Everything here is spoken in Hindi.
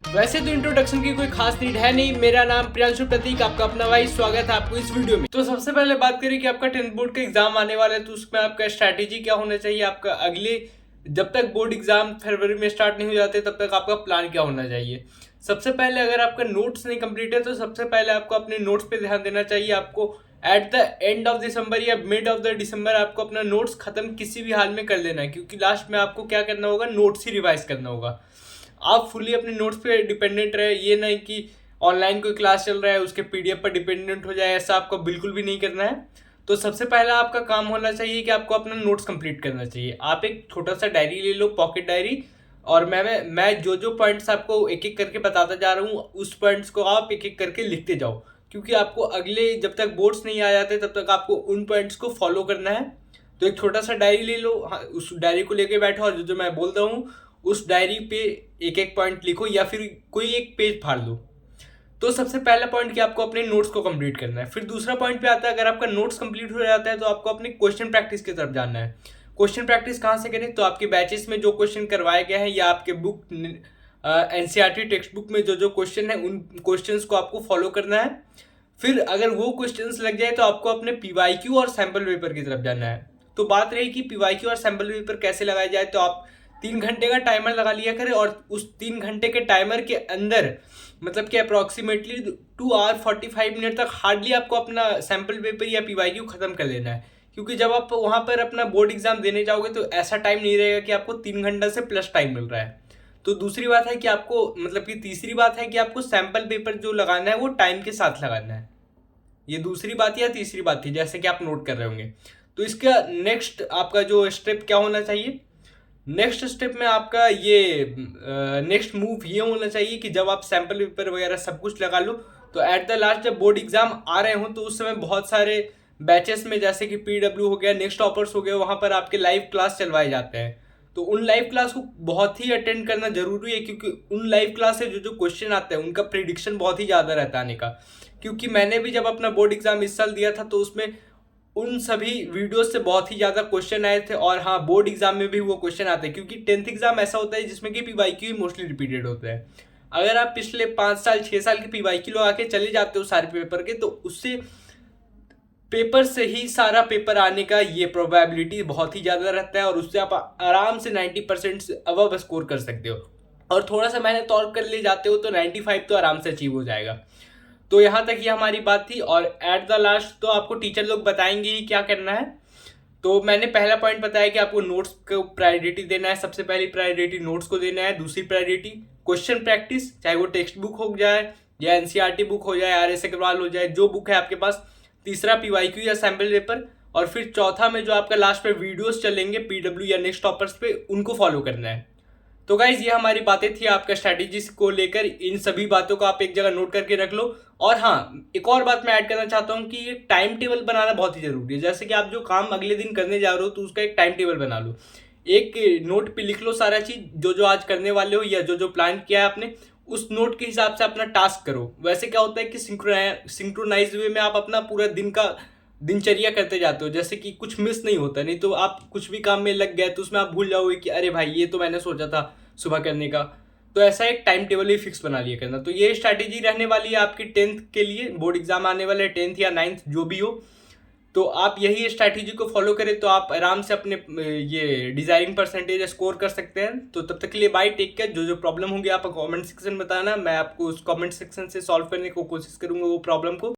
वैसे तो इंट्रोडक्शन की कोई खास नीड है नहीं। मेरा नाम प्रियांशु प्रतीक, आपका अपना भाई, स्वागत है आपको इस वीडियो में। तो सबसे पहले बात करें कि आपका 10th बोर्ड का एग्जाम आने वाला है, तो उसमें आपका स्ट्रैटेजी क्या होना चाहिए। आपका अगले जब तक बोर्ड एग्जाम फरवरी में स्टार्ट नहीं हो जाते तब तक आपका प्लान क्या होना चाहिए। सबसे पहले अगर आपका नोट्स नहीं कंप्लीट है तो सबसे पहले आपको अपने नोट्स पे ध्यान देना चाहिए। आपको at the end of December या मिड ऑफ द दिसंबर आपको अपना नोट्स खत्म किसी भी हाल में कर लेना है, क्योंकि लास्ट में आपको क्या करना होगा, नोट्स ही रिवाइज करना होगा। आप फुली अपने नोट्स पे डिपेंडेंट रहे, ये नहीं कि ऑनलाइन कोई क्लास चल रहा है उसके पीडीएफ पर डिपेंडेंट हो जाए, ऐसा आपको बिल्कुल भी नहीं करना है। तो सबसे पहला आपका काम होना चाहिए कि आपको अपना नोट्स कंप्लीट करना चाहिए। आप एक छोटा सा डायरी ले लो, पॉकेट डायरी, और मैं जो जो पॉइंट्स आपको एक एक करके बताता जा रहा हूँ उस पॉइंट्स को आप एक एक करके लिखते जाओ, क्योंकि आपको अगले जब तक बोर्ड्स नहीं आ जाते तब तक आपको उन पॉइंट्स को फॉलो करना है। तो एक छोटा सा डायरी ले लो, हाँ, उस डायरी को लेके बैठो और जो जो मैं बोल रहा हूँ उस डायरी पे एक एक पॉइंट लिखो या फिर कोई एक पेज फाड़ लो। तो सबसे पहला पॉइंट कि आपको अपने नोट्स को कंप्लीट करना है। फिर दूसरा पॉइंट पे आता है, अगर आपका नोट्स कंप्लीट हो जाता है तो आपको अपने क्वेश्चन प्रैक्टिस की तरफ जाना है। क्वेश्चन प्रैक्टिस कहाँ से करें, तो आपके बैचेस में जो क्वेश्चन करवाए गए हैं या आपके बुक एनसीईआरटी टेक्स्ट बुक में जो जो क्वेश्चन है उन क्वेश्चंस को आपको फॉलो करना है। फिर अगर वो क्वेश्चंस लग जाए तो आपको अपने पीवाईक्यू और सैम्पल पेपर की तरफ जाना है। तो बात रही कि पीवाईक्यू और सैम्पल पेपर कैसे लगाया जाए, तो आप 3 घंटे का टाइमर लगा लिया करें और उस 3 घंटे के टाइमर के अंदर मतलब कि अप्रॉक्सीमेटली 2 आवर 45 मिनट तक हार्डली आपको अपना सैम्पल पेपर या पीवाईक्यू खत्म कर लेना है। क्योंकि जब आप वहाँ पर अपना बोर्ड एग्जाम देने जाओगे तो ऐसा टाइम नहीं रहेगा कि आपको 3 घंटा से प्लस टाइम मिल रहा है। तो दूसरी बात है कि आपको मतलब कि तीसरी बात है कि आपको सैम्पल पेपर जो लगाना है वो टाइम के साथ लगाना है। ये दूसरी बात या तीसरी बात थी, जैसे कि आप नोट कर रहे होंगे। तो इसका नेक्स्ट आपका जो स्टेप क्या होना चाहिए, नेक्स्ट स्टेप में आपका ये नेक्स्ट मूव ये होना चाहिए कि जब आप सैम्पल पेपर वगैरह सब कुछ लगा लो तो एट द लास्ट जब बोर्ड एग्जाम आ रहे हो तो उस समय बहुत सारे बैचेस में जैसे कि पीडब्ल्यू हो गया, नेक्स्ट टॉपर्स हो गए, वहाँ पर आपके लाइव क्लास चलवाए जाते हैं। तो उन लाइव क्लास को बहुत ही अटेंड करना जरूरी है, क्योंकि उन लाइव क्लास से जो जो क्वेश्चन आते हैं उनका प्रिडिक्शन बहुत ही ज़्यादा रहता है आने का। क्योंकि मैंने भी जब अपना बोर्ड एग्जाम इस साल दिया था तो उसमें उन सभी वीडियोस से बहुत ही ज़्यादा क्वेश्चन आए थे। और हाँ, बोर्ड एग्जाम में भी वो क्वेश्चन आते हैं, क्योंकि 10th एग्जाम ऐसा होता है जिसमें कि पीवाईक्यू ही मोस्टली रिपीटेड होता है। अगर आप पिछले 5 साल 6 साल की पीवाईक्यू लगा के चले जाते हो सारे पेपर के, तो उससे पेपर से ही सारा पेपर आने का ये प्रोबेबिलिटी बहुत ही ज़्यादा रहता है और उससे आप आराम से 90% से अबव स्कोर कर सकते हो। और थोड़ा सा मेहनत और कर ले जाते हो तो 95 तो आराम से अचीव हो जाएगा। तो यहाँ तक ही हमारी बात थी, और एट द लास्ट तो आपको टीचर लोग बताएंगे ही क्या करना है। तो मैंने पहला पॉइंट बताया कि आपको नोट्स को प्रायोरिटी देना है। सबसे पहली प्रायोरिटी नोट्स को देना है। दूसरी प्रायोरिटी क्वेश्चन प्रैक्टिस, चाहे वो टेक्स्ट बुक हो जाए या एनसीईआरटी बुक हो जाए, आर एस अग्रवाल हो जाए, जो बुक है आपके पास। तीसरा पीवाईक्यू या सैम्पल पेपर, और फिर चौथा में जो आपका लास्ट पे वीडियोस चलेंगे पीडब्ल्यू या नेक्स्ट टॉपर्स पे, उनको फॉलो करना है। तो गाइज ये हमारी बातें थी आपका स्ट्रैटेजीज को लेकर। इन सभी बातों को आप एक जगह नोट करके रख लो। और हाँ, एक और बात मैं ऐड करना चाहता हूँ कि ये टाइम टेबल बनाना बहुत ही जरूरी है। जैसे कि आप जो काम अगले दिन करने जा रहे हो तो उसका एक टाइम टेबल बना लो। एक नोट पे लिख लो सारा चीज जो जो आज करने वाले हो या जो जो प्लान किया है आपने, उस नोट के हिसाब से अपना टास्क करो। वैसे क्या होता है कि सिंक्रोनाइज वे में आप अपना पूरा दिन का दिनचर्या करते जाते हो, जैसे कि कुछ मिस नहीं होता। नहीं तो आप कुछ भी काम में लग गए तो उसमें आप भूल जाओगे कि अरे भाई ये तो मैंने सोचा था सुबह करने का। तो ऐसा एक टाइम टेबल ही फिक्स बना लिया करना। तो ये स्ट्रैटेजी रहने वाली है आपकी 10th के लिए, बोर्ड एग्जाम आने वाले 10th या 9th जो भी हो। तो आप यही स्ट्रैटेजी को फॉलो करें तो आप आराम से अपने ये डिजायरिंग परसेंटेज स्कोर कर सकते हैं। तो तब तक के लिए बाय, टेक केयर। जो जो प्रॉब्लम होंगी आप कमेंट सेक्शन में बताना, मैं आपको उस कमेंट सेक्शन से सॉल्व करने की कोशिश करूंगा वो प्रॉब्लम को।